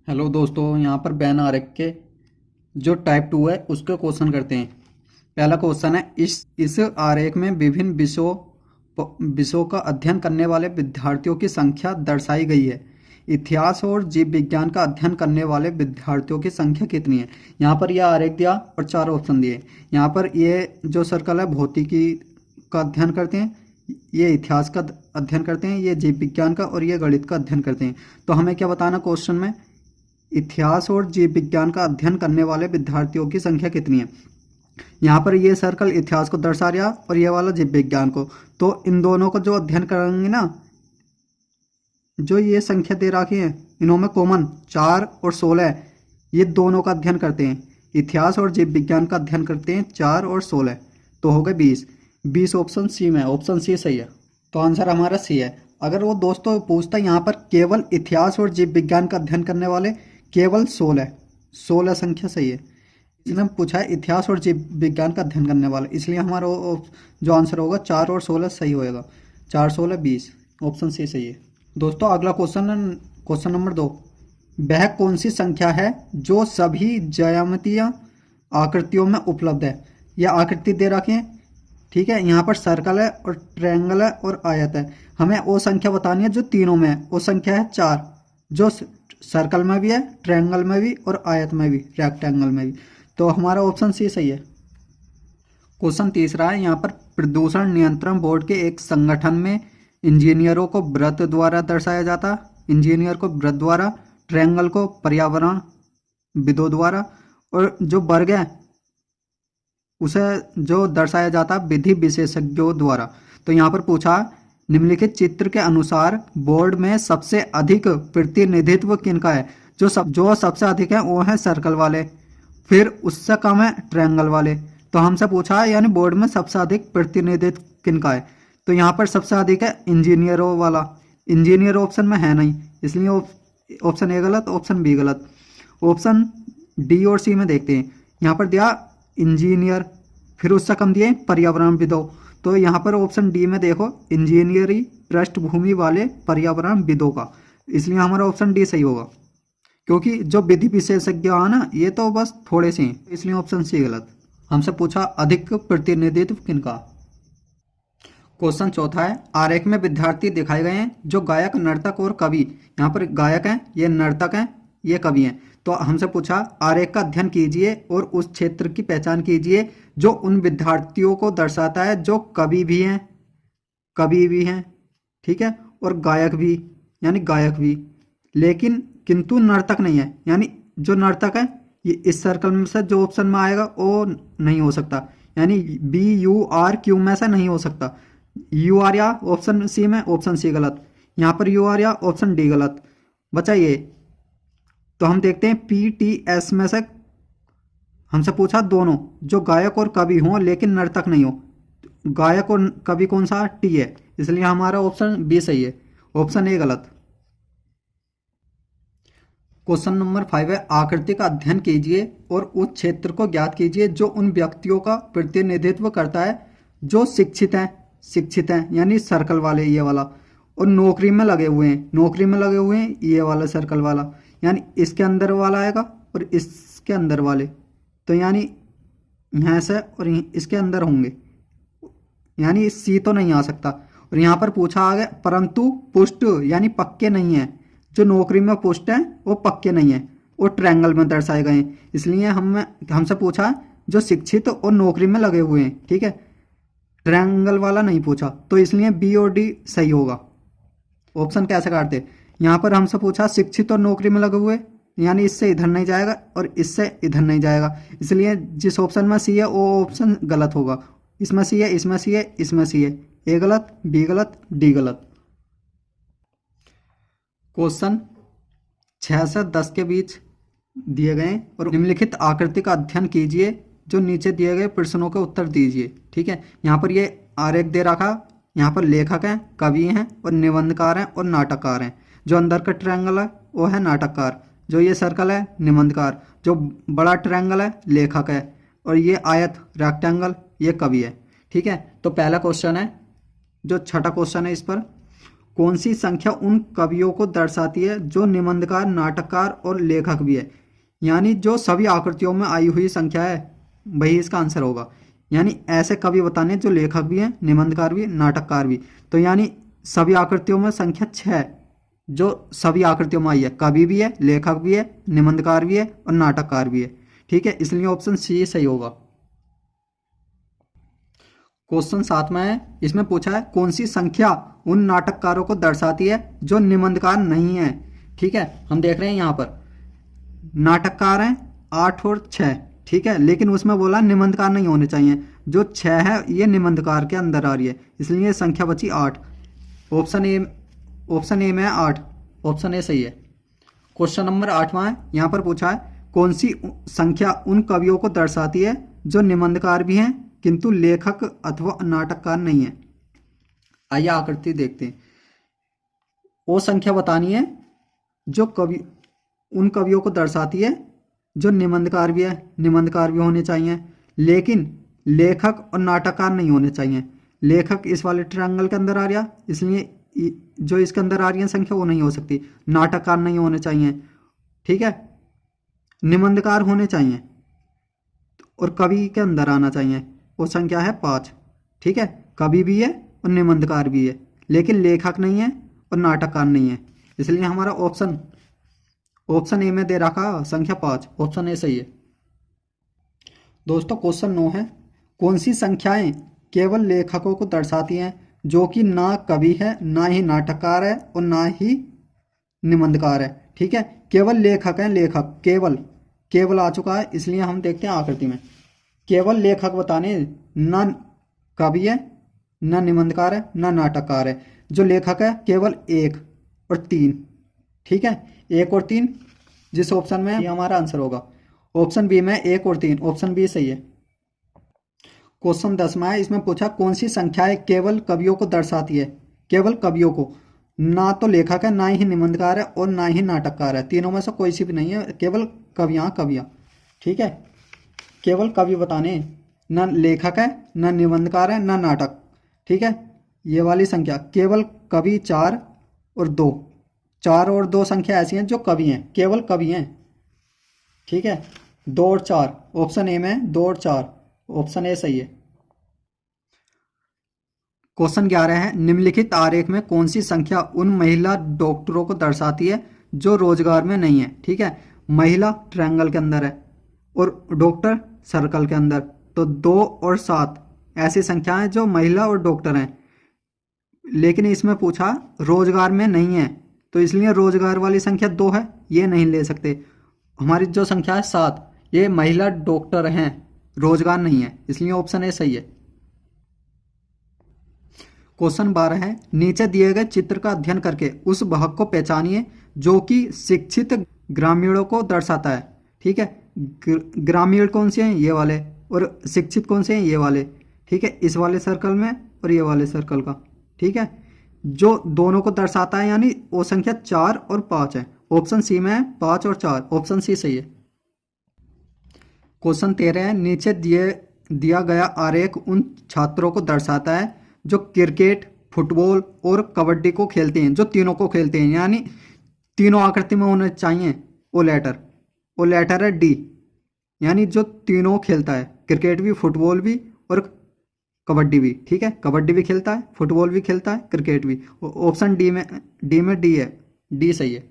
Hello दोस्तों, यहाँ पर बैन आरेख के जो टाइप 2 है उसके क्वेश्चन करते हैं। पहला क्वेश्चन है, इस आरेख में विभिन्न विषयों का अध्ययन करने वाले विद्यार्थियों की संख्या दर्शाई गई है। इतिहास और जीव विज्ञान का अध्ययन करने वाले विद्यार्थियों की संख्या कितनी है। यहाँ पर यह आरेख दिया और 4 ऑप्शन दिए। यहाँ पर ये जो सर्कल है भौतिकी का अध्ययन करते हैं, ये इतिहास का अध्ययन करते हैं, ये जीव विज्ञान का और ये गणित का अध्ययन करते हैं। तो हमें क्या बताना क्वेश्चन में, इतिहास और जीव विज्ञान का अध्ययन करने वाले विद्यार्थियों की संख्या कितनी है। यहाँ पर ये सर्कल इतिहास को दर्शा रहा और ये वाला जीव विज्ञान को। तो इन दोनों को जो अध्ययन करेंगे ना, जो ये संख्या दे रखी है इनमें कॉमन 4 और 16 है, ये दोनों का अध्ययन करते हैं। इतिहास और जीव विज्ञान का अध्ययन करते हैं 4 और 16, तो हो गए 20। ऑप्शन सी में, ऑप्शन सी सही है। तो आंसर हमारा सी है। अगर वो दोस्तों पूछता यहाँ पर केवल इतिहास और जीव विज्ञान का अध्ययन करने वाले केवल 16 संख्या सही है। इसने पूछा है इतिहास और जीव विज्ञान का अध्ययन करने वाले, इसलिए हमारा जो आंसर होगा 4 और 16 सही होएगा। 4 16 20, ऑप्शन सी सही है। दोस्तों अगला क्वेश्चन नंबर 2, वह कौन सी संख्या है जो सभी ज्यामितीय आकृतियों में उपलब्ध है। यह आकृति दे रखी है, ठीक है। यहाँ पर सर्कल है और ट्रायंगल है और आयत है। हमें वो संख्या बतानी है जो तीनों में है। वो संख्या है 4, जो सर्कल में भी है, ट्रायंगल में भी और आयत में भी, रेक्टेंगल में भी। तो हमारा ऑप्शन सी सही है। क्वेश्चन तीसरा है, यहाँ पर प्रदूषण नियंत्रण बोर्ड के एक संगठन में इंजीनियरों को वृत्त द्वारा दर्शाया जाता। इंजीनियर को वृत्त द्वारा, ट्रायंगल को पर्यावरण विदों द्वारा, और जो वर्ग है उसे जो दर्शाया जाता विधि विशेषज्ञों द्वारा। तो यहाँ पर पूछा, निम्नलिखित चित्र के अनुसार बोर्ड में सबसे अधिक प्रतिनिधित्व किनका है। जो सबसे अधिक है वो है सर्कल वाले, फिर उससे कम है ट्रायंगल वाले। तो हमसे पूछा है यानी बोर्ड में सबसे अधिक प्रतिनिधित्व किनका है। तो यहाँ पर सबसे अधिक है इंजीनियरों वाला। इंजीनियर ऑप्शन में है नहीं, इसलिए ऑप्शन ए गलत, ऑप्शन बी गलत। ऑप्शन डी और सी में देखते हैं। यहाँ पर दिया इंजीनियर, फिर उससे कम दिए पर्यावरणविदों। तो यहाँ पर ऑप्शन डी में देखो, इंजीनियरी पृष्ठभूमि वाले पर्यावरणविदों का, इसलिए हमारा ऑप्शन डी सही होगा। क्योंकि जो विधि विशेषज्ञ है ना, ये तो बस थोड़े से हैं, इसलिए ऑप्शन सी गलत। हमसे पूछा अधिक प्रतिनिधित्व किनका। क्वेश्चन चौथा है, आरेख में विद्यार्थी दिखाए गए हैं जो गायक, नर्तक और कवि। यहाँ पर गायक हैं, ये नर्तक हैं, ये कवि हैं। तो हमसे पूछा आरेख का अध्ययन कीजिए और उस क्षेत्र की पहचान कीजिए जो उन विद्यार्थियों को दर्शाता है जो कवि भी हैं, ठीक है, और गायक भी, यानी गायक भी, लेकिन किंतु नर्तक नहीं है। यानी जो नर्तक है ये इस सर्कल में से जो ऑप्शन में आएगा वो नहीं हो सकता, यानी BURQ में से नहीं हो सकता। UR या ऑप्शन सी में, ऑप्शन सी गलत। यहाँ पर UR या ऑप्शन डी गलत। बचा ये, तो हम देखते हैं PTS में से हमसे पूछा दोनों जो गायक और कवि हों लेकिन नर्तक नहीं हो। गायक और कवि कौन सा, टी है, इसलिए हमारा ऑप्शन बी सही है, ऑप्शन ए गलत। क्वेश्चन नंबर 5 है, आकृति का अध्ययन कीजिए और उस क्षेत्र को ज्ञात कीजिए जो उन व्यक्तियों का प्रतिनिधित्व करता है जो शिक्षित हैं यानी सर्कल वाले ये वाला, और नौकरी में लगे हुए हैं ये वाला सर्कल वाला, यानी इसके अंदर वाला आएगा और इसके अंदर वाले, तो यानी यहाँ से और इसके अंदर होंगे, यानी सी तो नहीं आ सकता। और यहाँ पर पूछा आ गया परंतु पुष्ट यानी पक्के नहीं है। जो नौकरी में पुष्ट हैं वो पक्के नहीं है और ट्रायंगल में दर्शाए गए हैं, इसलिए हमसे पूछा जो शिक्षित और नौकरी में लगे हुए हैं, ठीक है, ट्रायंगल वाला नहीं पूछा, तो इसलिए बी और डी सही होगा। ऑप्शन कैसे काटते, यहाँ पर हमसे पूछा शिक्षित और नौकरी में लगे हुए, यानी इससे इधर नहीं जाएगा और इससे इधर नहीं जाएगा, इसलिए जिस ऑप्शन में सी है वो ऑप्शन गलत होगा। इसमें सी है, इसमें सी है, इसमें सी है, ए गलत, बी गलत, डी गलत। क्वेश्चन 6 से 10 के बीच दिए गए और निम्नलिखित आकृति का अध्ययन कीजिए जो नीचे दिए गए प्रश्नों के उत्तर दीजिए, ठीक है। यहाँ पर ये आरेख दे रखा, यहाँ पर लेखक हैं, कवि हैं और निबंधकार हैं और नाटककार हैं। जो अंदर का ट्रायंगल है वो है नाटककार, जो ये सर्कल है निबंधकार, जो बड़ा ट्रायंगल है लेखक है, और ये आयत रेक्टेंगल ये कवि है, ठीक है। तो पहला क्वेश्चन है, जो छठा क्वेश्चन है इस पर, कौन सी संख्या उन कवियों को दर्शाती है जो निबंधकार, नाटककार और लेखक भी है। यानी जो सभी आकृतियों में आई हुई संख्या है वही इसका आंसर होगा। यानी ऐसे कवि बताने जो लेखक भी हैं, निबंधकार भी, नाटककार भी। तो यानी सभी आकृतियों में संख्या 6 जो सभी आकृतियों में आई है, कवि भी है, लेखक भी है, निबंधकार भी है और नाटककार भी है। ठीक है, इसलिए ऑप्शन सी सही होगा। क्वेश्चन 7 में है, इसमें पूछा है कौन सी संख्या उन नाटककारों को दर्शाती है जो निबंधकार नहीं है। ठीक है, हम देख रहे हैं यहाँ पर नाटककार हैं 8 और 6। ठीक है, लेकिन उसमें बोला निबंधकार नहीं होने चाहिए। जो 6 है ये निबंधकार के अंदर आ रही है, इसलिए संख्या बची 8। ऑप्शन ए में 8, ऑप्शन ए सही है। क्वेश्चन नंबर 8वां है, यहाँ पर पूछा है कौन सी संख्या उन कवियों को दर्शाती है जो निबंधकार भी हैं किंतु लेखक अथवा नाटककार नहीं है। आइए आकृति देखते हैं। वो संख्या बतानी है जो उन कवियों को दर्शाती है जो निबंधकार भी है, निबंधकार भी होने चाहिए, लेकिन लेखक और नाटककार नहीं होने चाहिए। लेखक इस वाले ट्रायंगल के अंदर आ रहा, इसलिए जो इसके अंदर आ रही है संख्या वो नहीं हो सकती। नाटककार नहीं होने चाहिए, ठीक है, निबंधकार होने चाहिए और कवि के अंदर आना चाहिए। वो संख्या है 5। ठीक है, कवि भी है और निबंधकार भी है, लेकिन लेखक नहीं है और नाटककार नहीं है, इसलिए हमारा ऑप्शन ए में दे रखा संख्या 5, ऑप्शन ए सही है। दोस्तों क्वेश्चन 9 है, कौन सी संख्याएं केवल लेखकों को दर्शाती हैं जो कि ना कवि है, ना ही नाटककार है और ना ही निबंधकार है। ठीक है, केवल लेखक है, लेखक केवल आ चुका है, इसलिए हम देखते हैं आकृति में। केवल लेखक बताने, ना कवि है, ना निबंधकार है, ना नाटककार है। जो लेखक है केवल 1 और 3। ठीक है, 1 और 3 जिस ऑप्शन में ये हमारा आंसर होगा। ऑप्शन बी में 1 और 3, ऑप्शन बी सही है। क्वेश्चन 10 में है, इसमें पूछा कौन सी संख्याएं केवल कवियों को दर्शाती है। केवल कवियों को, ना तो लेखक है, ना ही निबंधकार है और ना ही नाटककार है, तीनों में से कोई सी भी नहीं है, केवल कवियां। ठीक है, केवल कवि बताने, ना लेखक है, ना निबंधकार है, ना नाटक। ठीक है, ये वाली संख्या केवल कवि 4 और 2, 4 और 2 संख्या ऐसी हैं जो कवि हैं, केवल कवि हैं। ठीक है, 2 और 4, ऑप्शन ए में 2 और 4, ऑप्शन ए सही है। क्वेश्चन 11 है, निम्नलिखित आरेख में कौन सी संख्या उन महिला डॉक्टरों को दर्शाती है जो रोजगार में नहीं है। ठीक है, महिला ट्रायंगल के अंदर है और डॉक्टर सर्कल के अंदर, तो 2 और 7 ऐसी संख्याएं जो महिला और डॉक्टर हैं, लेकिन इसमें पूछा रोजगार में नहीं है, तो इसलिए रोजगार वाली संख्या 2 है, ये नहीं ले सकते। हमारी जो संख्या है 7, ये महिला डॉक्टर हैं, रोजगार नहीं है, इसलिए ऑप्शन ए सही है। क्वेश्चन 12 है, नीचे दिए गए चित्र का अध्ययन करके उस भाग को पहचानिए जो कि शिक्षित ग्रामीणों को दर्शाता है। ठीक है, ग्रामीण कौन से हैं, ये वाले, और शिक्षित कौन से हैं, ये वाले। ठीक है, इस वाले सर्कल में और ये वाले सर्कल का। ठीक है, जो दोनों को दर्शाता है यानी वो संख्या 4 और 5 है, ऑप्शन सी में है 5 और 4, ऑप्शन सी सही है। क्वेश्चन 13 है, नीचे दिया गया आरेख उन छात्रों को दर्शाता है जो क्रिकेट, फुटबॉल और कबड्डी को खेलते हैं, जो तीनों को खेलते हैं, यानी तीनों आकृति में होने चाहिए। वो लेटर है डी, यानी जो तीनों खेलता है, क्रिकेट भी, फुटबॉल भी और कबड्डी भी। ठीक है, कबड्डी भी खेलता है, फुटबॉल भी खेलता है, क्रिकेट भी। ऑप्शन डी में डी है, डी सही है।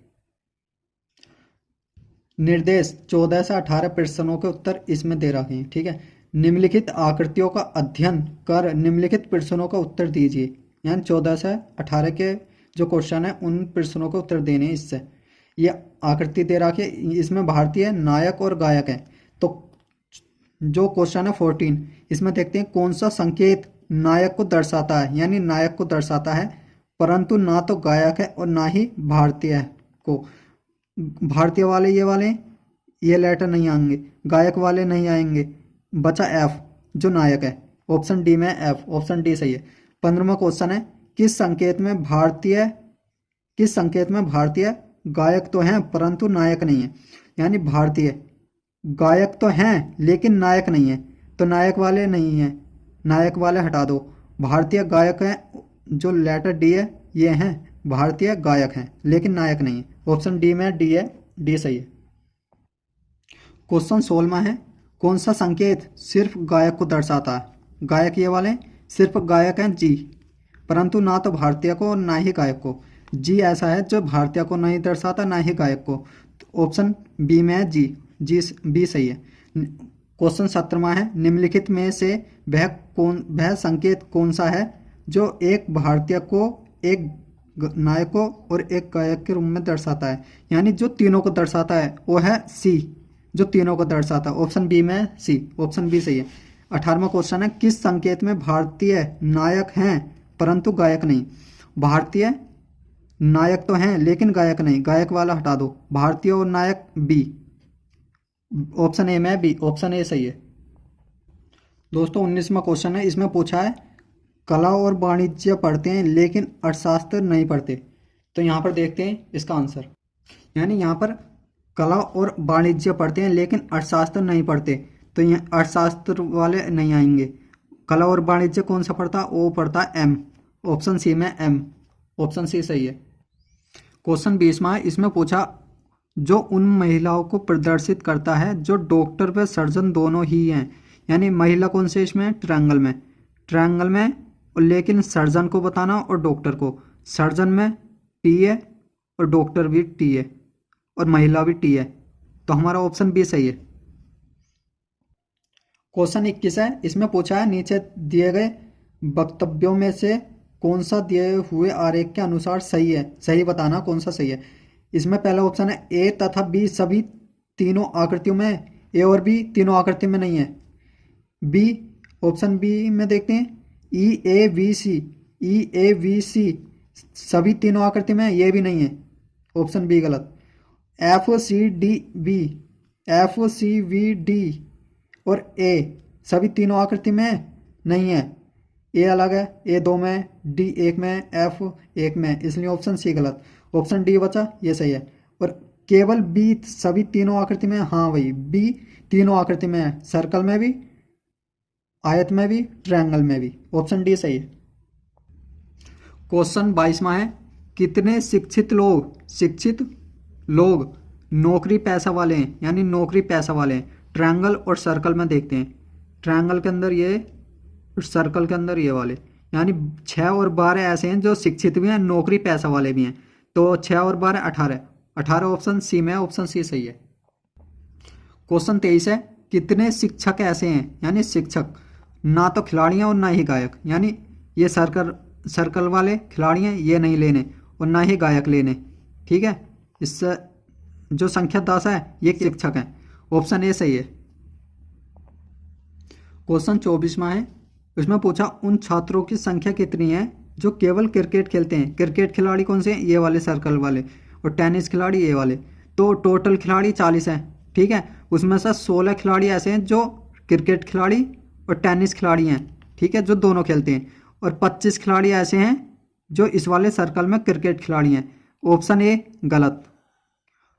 निर्देश 14 से 18 प्रश्नों के उत्तर इसमें दे रखे हैं। ठीक है, निम्नलिखित आकृतियों का अध्ययन कर निम्नलिखित प्रश्नों का उत्तर दीजिए, यानी 14 से 18 के जो क्वेश्चन है उन प्रश्नों के उत्तर देने हैं। इससे ये आकृति दे रखी है, इसमें भारतीय नायक और गायक है। तो जो क्वेश्चन है 14, इसमें देखते हैं कौन सा संकेत नायक को दर्शाता है, यानी नायक को दर्शाता है, परंतु ना तो गायक है और ना ही भारतीय है को। भारतीय वाले ये लेटर नहीं आएंगे, गायक वाले नहीं आएंगे, बचा एफ जो नायक है, ऑप्शन डी में एफ, ऑप्शन डी सही है। 15वां क्वेश्चन है, किस संकेत में भारतीय गायक तो हैं परंतु नायक नहीं है, यानी भारतीय गायक तो हैं लेकिन नायक नहीं है, तो नायक वाले नहीं है, नायक वाले हटा दो। भारतीय गायक हैं जो लेटर डी है ये हैं भारतीय गायक हैं लेकिन नायक नहीं है। ऑप्शन डी में डी है, डी सही है। क्वेश्चन 16 है, कौन सा संकेत सिर्फ गायक को दर्शाता है? गायक ये वाले सिर्फ गायक हैं जी, परंतु ना तो भारतीय को ना ही गायक को। जी ऐसा है जो भारतीय को नहीं दर्शाता ना ही गायक को। ऑप्शन बी में है जी, जी बी सही है। क्वेश्चन 17 है, निम्नलिखित में से वह संकेत कौन सा है जो एक भारतीय को, एक नायक को और एक गायक के रूप में दर्शाता है? यानी जो तीनों को दर्शाता है वो है सी, जो तीनों को दर्शाता है। ऑप्शन बी में सी, ऑप्शन बी सही है। 18वां क्वेश्चन है, किस संकेत में भारतीय नायक हैं परंतु गायक नहीं? भारतीय नायक तो हैं लेकिन गायक नहीं, गायक वाला हटा दो। भारतीय और नायक बी, ऑप्शन ए में बी, ऑप्शन ए सही है। दोस्तों 19वां क्वेश्चन है, इसमें पूछा है कला और वाणिज्य पढ़ते हैं लेकिन अर्थशास्त्र नहीं पढ़ते। तो यहाँ पर देखते हैं इसका आंसर। यानी यहाँ पर कला और वाणिज्य पढ़ते हैं लेकिन अर्थशास्त्र नहीं पढ़ते, तो यहाँ अर्थशास्त्र वाले नहीं आएंगे। कला और वाणिज्य कौन सा पढ़ता? वो पढ़ता है एम, ऑप्शन सी में एम, ऑप्शन सी सही है। क्वेश्चन 20वां है, इसमें पूछा जो उन महिलाओं को प्रदर्शित करता है जो डॉक्टर व सर्जन दोनों ही हैं। यानी महिला कौन से इसमें? ट्रायंगल में, ट्रायंगल में, लेकिन सर्जन को बताना और डॉक्टर को। सर्जन में टी है और डॉक्टर भी टी है और महिला भी टी है, तो हमारा ऑप्शन बी सही है। क्वेश्चन 21 है, इसमें पूछा है नीचे दिए गए वक्तव्यों में से कौन सा दिए हुए आरेख के अनुसार सही है? सही बताना कौन सा सही है। इसमें पहला ऑप्शन है ए तथा बी सभी तीनों आकृतियों में, ए और बी तीनों आकृति में नहीं है। बी, ऑप्शन बी में देखते हैं, ई A V C, E A V सी सभी तीनों आकृति में, ये भी नहीं है, ऑप्शन बी गलत। F C D B, F C V D और ए सभी तीनों आकृति में नहीं है, ए अलग है, ए 2 में, डी 1 में, एफ 1 में, इसलिए ऑप्शन सी गलत। ऑप्शन डी बचा, ये सही है। और केवल बी सभी तीनों आकृति में, हाँ वही बी तीनों आकृति में है, सर्कल में भी, आयत में भी, ट्रायंगल में भी, ऑप्शन डी सही है। क्वेश्चन 22वां है, कितने शिक्षित लोग नौकरी पैसा वाले हैं? यानी नौकरी पैसा वाले हैं। ट्रायंगल और सर्कल में देखते हैं, ट्रायंगल के अंदर ये और सर्कल के अंदर ये वाले, यानी 6 और 12 ऐसे हैं जो शिक्षित भी हैं, नौकरी पैसा वाले भी हैं। तो 6 और 12 18, 18 ऑप्शन सी में, ऑप्शन सी सही है। क्वेश्चन 23 है, कितने शिक्षक ऐसे हैं? यानी शिक्षक ना तो खिलाड़ी हैं और ना ही गायक, यानी ये सर्कल वाले खिलाड़ी हैं, ये नहीं लेने, और ना ही गायक लेने, ठीक है। इससे जो संख्या 10 है ये शिक्षक हैं, ऑप्शन ए सही है। क्वेश्चन 24वां है, इसमें पूछा उन छात्रों की संख्या कितनी है जो केवल क्रिकेट खेलते हैं? क्रिकेट खिलाड़ी कौन से हैं? ये वाले सर्कल वाले, और टेनिस खिलाड़ी ये वाले। तो टोटल खिलाड़ी 40 हैं, ठीक है। उसमें से 16 खिलाड़ी ऐसे हैं जो क्रिकेट खिलाड़ी और टेनिस खिलाड़ी हैं, ठीक है, जो दोनों खेलते हैं। और 25 खिलाड़ी ऐसे हैं जो इस वाले सर्कल में क्रिकेट खिलाड़ी हैं, ऑप्शन ए गलत,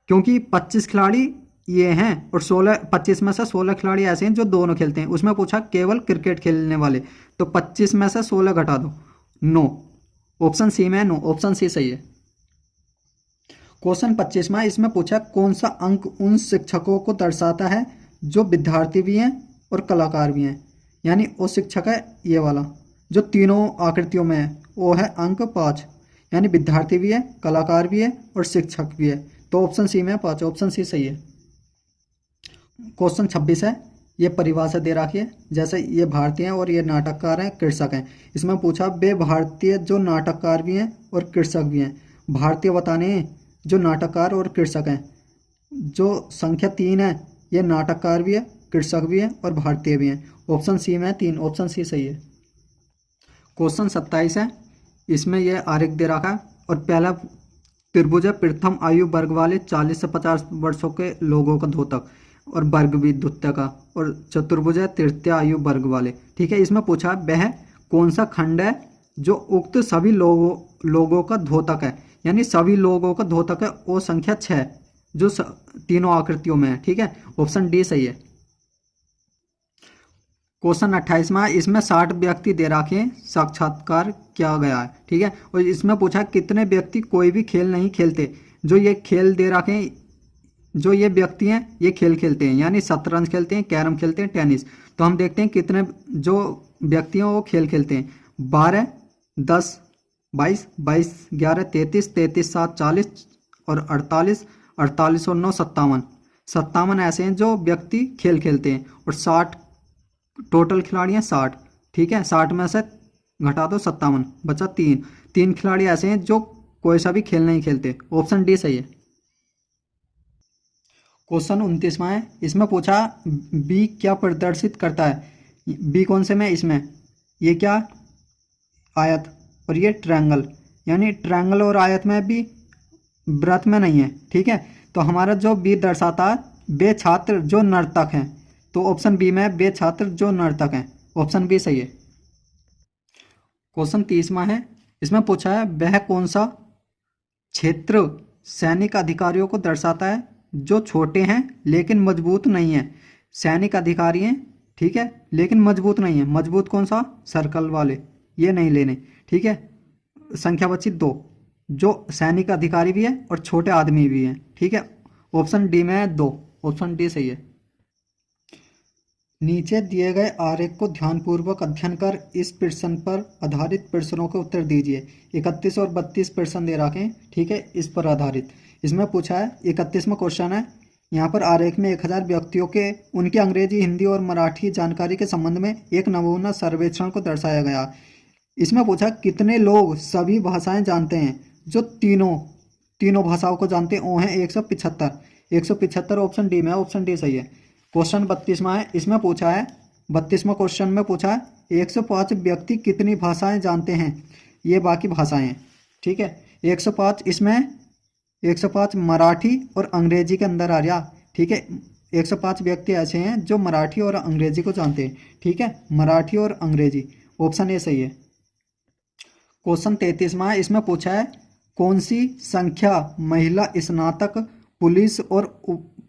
क्योंकि 25 खिलाड़ी ये हैं और 25 में से 16 खिलाड़ी ऐसे हैं जो दोनों खेलते हैं। उसमें पूछा केवल क्रिकेट खेलने वाले, तो 25 में से 16 घटा दो, 9, ऑप्शन सी में 9, ऑप्शन सी सही है। क्वेश्चन 25वां, इसमें पूछा कौन सा अंक उन शिक्षकों को दर्शाता है जो विद्यार्थी भी हैं और कलाकार भी हैं? यानी वो शिक्षक है ये वाला जो तीनों आकृतियों में है, वो है अंक 5, यानी विद्यार्थी भी है, कलाकार भी है और शिक्षक भी है, तो ऑप्शन सी में 5, ऑप्शन सी सही है। क्वेश्चन 26 है, ये परिभाषा दे रखी है, जैसे ये भारतीय हैं और ये नाटककार हैं, कृषक हैं। इसमें पूछा वे भारतीय जो नाटककार भी हैं और कृषक भी हैं। भारतीय बताने हैं जो नाटककार और कृषक हैं। जो संख्या 3 है ये नाटककार भी है, कृषक भी है और भारतीय भी हैं, ऑप्शन सी में 3, ऑप्शन सी सही है। क्वेश्चन 27 है, इसमें यह आरेख दे रखा है और पहला त्रिभुज है प्रथम आयु वर्ग वाले 40 से 50 वर्षों के लोगों का द्योतक, और वर्ग भी द्वितीय का, और चतुर्भुज है तृतीय आयु वर्ग वाले, ठीक है। इसमें पूछा वह कौन सा खंड है जो उक्त सभी लोगों का द्योतक है? यानी सभी लोगों का द्योतक है, वो संख्या 6 जो तीनों आकृतियों में है, ठीक है, ऑप्शन डी सही है। क्वेश्चन 28वां है, इसमें 60 व्यक्ति दे रखे हैं, साक्षात्कार किया गया है, ठीक है। और इसमें पूछा कितने व्यक्ति कोई भी खेल नहीं खेलते। जो ये खेल दे रखे हैं, जो ये व्यक्ति हैं ये खेल खेलते हैं, यानी शतरंज खेलते हैं, कैरम खेलते हैं, टेनिस। तो हम देखते हैं कितने जो व्यक्ति हैं वो खेल खेलते हैं। 12, 10, 22, 22, 11, 33, 33, 7, 40 और 48, 48 और 9, 57। 57 ऐसे हैं जो व्यक्ति खेल खेलते हैं। और 60 टोटल खिलाड़ी हैं, 60, ठीक है। 60 में से घटा दो 57, बचा 3। 3 खिलाड़ी ऐसे हैं जो कोई सा भी खेल नहीं खेलते। ऑप्शन डी सही है। क्वेश्चन 29वां है, इसमें पूछा बी क्या प्रदर्शित करता है। बी कौन से में, इसमें ये क्या, आयत और ये ट्रायंगल, यानी ट्रायंगल और आयत में भी वृत्त में नहीं है, ठीक है। तो हमारा जो बी दर्शाता है वे छात्र जो नर्तक हैं, तो ऑप्शन बी में वे छात्र जो नर्तक हैं, ऑप्शन बी सही है। क्वेश्चन 30वां है, इसमें पूछा है वह कौन सा क्षेत्र सैनिक अधिकारियों को दर्शाता है जो छोटे हैं लेकिन मजबूत नहीं है। सैनिक अधिकारी हैं, ठीक है, लेकिन मजबूत नहीं है। मजबूत कौन सा, सर्कल वाले, ये नहीं लेने, ठीक है। संख्या बची 2, जो सैनिक अधिकारी भी है और छोटे आदमी भी हैं, ठीक है। ऑप्शन डी में है 2, ऑप्शन डी सही है। नीचे दिए गए आरेख को ध्यानपूर्वक अध्ययन कर इस प्रश्न पर आधारित प्रश्नों के उत्तर दीजिए। 31 और 32 प्रश्न दे रखे हैं, ठीक है, इस पर आधारित। इसमें पूछा है 31वां क्वेश्चन है, यहाँ पर आरेख में 1000 व्यक्तियों के उनकी अंग्रेजी, हिंदी और मराठी जानकारी के संबंध में एक नमूना सर्वेक्षण को दर्शाया गया। इसमें पूछा कितने लोग सभी भाषाएं जानते हैं। जो तीनों भाषाओं को जानते हैं वो हैं 175। 175 ऑप्शन डी में, ऑप्शन डी सही है। क्वेश्चन 32वां है, इसमें पूछा है 32वां क्वेश्चन में पूछा है 105 व्यक्ति कितनी भाषाएं जानते हैं। ये बाकी भाषाएं हैं, ठीक है। 105 इसमें 105 मराठी और अंग्रेजी के अंदर आ रहा, ठीक है। 105 व्यक्ति ऐसे हैं जो मराठी और अंग्रेजी को जानते हैं, ठीक है, मराठी और अंग्रेजी, ऑप्शन ए सही है। क्वेश्चन 33वां है, इसमें पूछा है कौन सी संख्या महिला स्नातक पुलिस और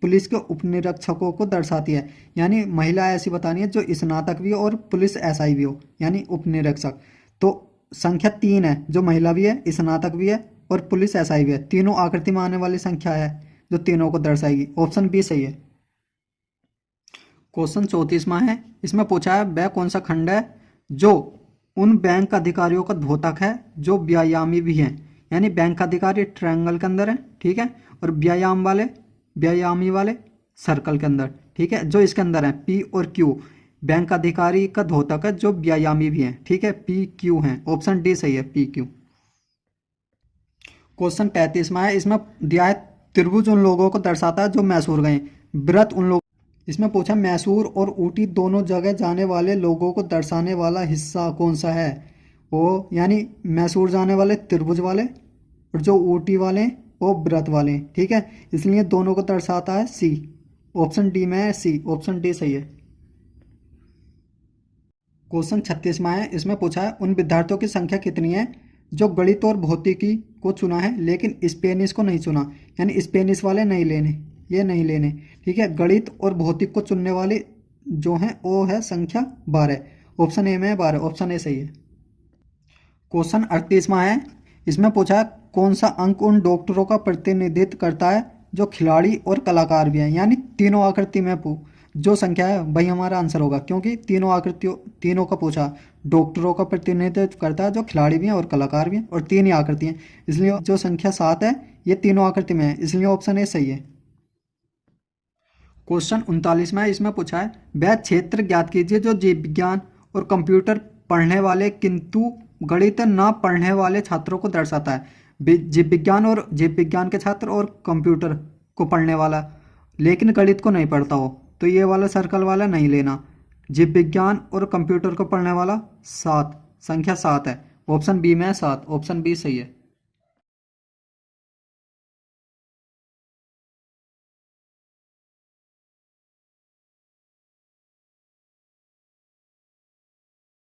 पुलिस के उपनिरीक्षकों को दर्शाती है। यानी महिला ऐसी बतानी है जो स्नातक भी हो और पुलिस एसआई भी हो, यानी उपनिरीक्षक। तो संख्या 3 है, जो महिला भी है, स्नातक भी है और पुलिस एसआई भी है। तीनों आकृति में आने वाली संख्या है जो तीनों को दर्शाएगी, ऑप्शन बी सही है। क्वेश्चन 34वां है, इसमें पूछा है वह कौन सा खंड है जो उन बैंक अधिकारियों का द्योतक है जो व्यायामी भी हैं। यानी बैंक अधिकारी ट्रायंगल के अंदर है, ठीक है, और व्यायामी वाले सर्कल के अंदर, ठीक है, जो इसके अंदर है पी और क्यू। बैंक अधिकारी का द्योतक है जो व्यायामी भी हैं, ठीक है, पी क्यू हैं, ऑप्शन डी सही है, पी क्यू। क्वेश्चन 35वां है, इसमें दिया है त्रिभुज उन लोगों को दर्शाता है जो मैसूर गए। व्रत उन लोग, इसमें पूछा मैसूर और ऊटी दोनों जगह जाने वाले लोगों को दर्शाने वाला हिस्सा कौन सा है। वो यानी मैसूर जाने वाले त्रिभुज वाले और जो ऊटी वाले वो व्रत वाले, ठीक है, इसलिए दोनों को दर्शाता है सी, ऑप्शन डी में है सी, ऑप्शन डी सही है। क्वेश्चन 36वां है, इसमें पूछा है उन विद्यार्थियों की संख्या कितनी है जो गणित और भौतिकी को चुना है लेकिन स्पेनिश को नहीं चुना। यानी स्पेनिश वाले नहीं लेने, ये नहीं लेने, ठीक है। गणित और भौतिक को चुनने वाले जो हैं वो है संख्या 12, ऑप्शन ए में है 12, ऑप्शन ए सही है। क्वेश्चन 38वां है, इसमें पूछा है कौन सा अंक उन डॉक्टरों का प्रतिनिधित्व करता है जो खिलाड़ी और कलाकार भी हैं। यानी तीनों आकृति में जो संख्या है वही हमारा आंसर होगा, क्योंकि तीनों का पूछा, डॉक्टरों का प्रतिनिधित्व करता है जो खिलाड़ी भी हैं और कलाकार भी हैं, और 3 ही आकृति हैं, इसलिए जो संख्या 7 है ये तीनों आकृति में है, इसलिए ऑप्शन ए सही है। क्वेश्चन 39वां है, इसमें पूछा है वह क्षेत्र ज्ञात कीजिए जो जीव विज्ञान और कंप्यूटर पढ़ने वाले किंतु गणित न पढ़ने वाले छात्रों को दर्शाता है। जीव विज्ञान के छात्र और कंप्यूटर को पढ़ने वाला लेकिन गणित को नहीं पढ़ता हो, तो ये वाला सर्कल वाला नहीं लेना। जीव विज्ञान और कंप्यूटर को पढ़ने वाला 7, संख्या 7 है, ऑप्शन बी में है 7, ऑप्शन बी सही है।